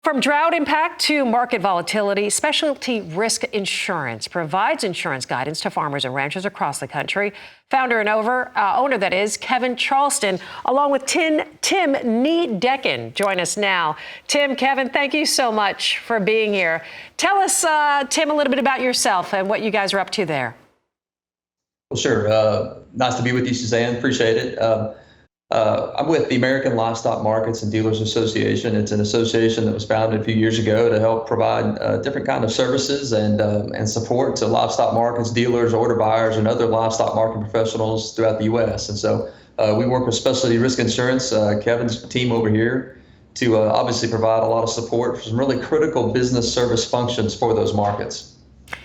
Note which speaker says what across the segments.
Speaker 1: From drought impact to market volatility, Specialty Risk Insurance provides insurance guidance to farmers and ranchers across the country. Founder and owner, that is, Kevin Charleston, along with Tim Niedecken, join us now. Tim, Kevin, thank you so much for being here. Tell us, Tim, a little bit about yourself and what you guys are up to there.
Speaker 2: Well, sure. Nice to be with you, Suzanne. Appreciate it. I'm with the American Livestock Markets and Dealers Association. It's an association that was founded a few years ago to help provide different kind of services and support to livestock markets, dealers, order buyers, and other livestock market professionals throughout the U.S. And so we work with Specialty Risk Insurance, Kevin's team over here, to obviously provide a lot of support for some really critical business service functions for those markets.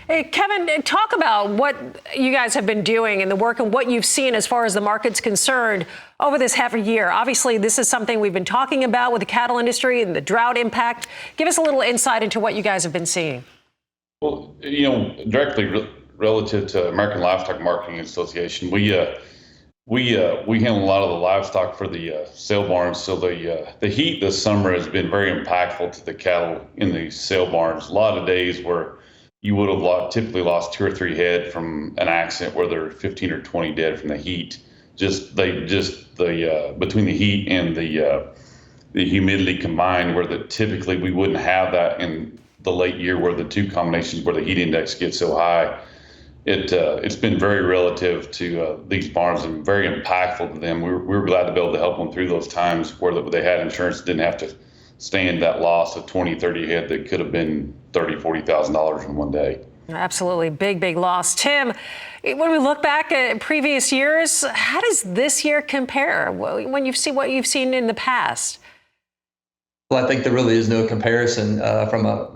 Speaker 1: Hey, Kevin, talk about what you guys have been doing in the work and what you've seen as far as the market's concerned over this half a year. Obviously, this is something we've been talking about with the cattle industry and the drought impact. Give us a little insight into what you guys have been seeing.
Speaker 3: Well, directly relative to American Livestock Marketing Association, we handle a lot of the livestock for the sale barns. So the heat this summer has been very impactful to the cattle in the sale barns. A lot of days where you would have typically lost 2 or 3 head from an accident where there are 15 or 20 dead from the heat. Between the heat and the humidity combined, where typically we wouldn't have that in the late year, where the two combinations where the heat index gets so high. It's been very relative to these barns and very impactful to them. We were glad to be able to help them through those times where they had insurance, didn't have to stand that loss of 20, 30 head that could have been $30,000, $40,000 in one day.
Speaker 1: Absolutely. Big loss. Tim, when we look back at previous years, how does this year compare when you've seen what you've seen in the past?
Speaker 2: Well, I think there really is no comparison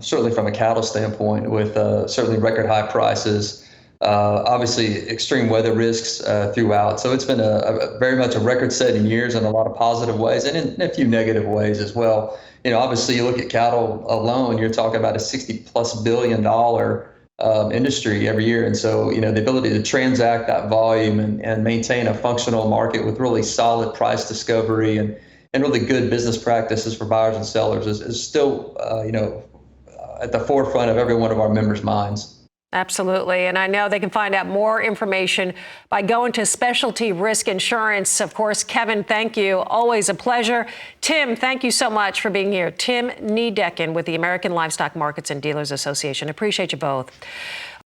Speaker 2: certainly from a cattle standpoint, with certainly record high prices, obviously extreme weather risks throughout. So it's been a very much a record-setting years in a lot of positive ways and in a few negative ways as well. Obviously, you look at cattle alone, you're talking about a $60+ billion industry every year. And so, the ability to transact that volume and maintain a functional market with really solid price discovery and really good business practices for buyers and sellers is still, at the forefront of every one of our members' minds.
Speaker 1: Absolutely. And I know they can find out more information by going to Specialty Risk Insurance. Of course, Kevin, thank you. Always a pleasure. Tim, thank you so much for being here. Tim Niedecken with the American Livestock Markets and Dealers Association. Appreciate you both.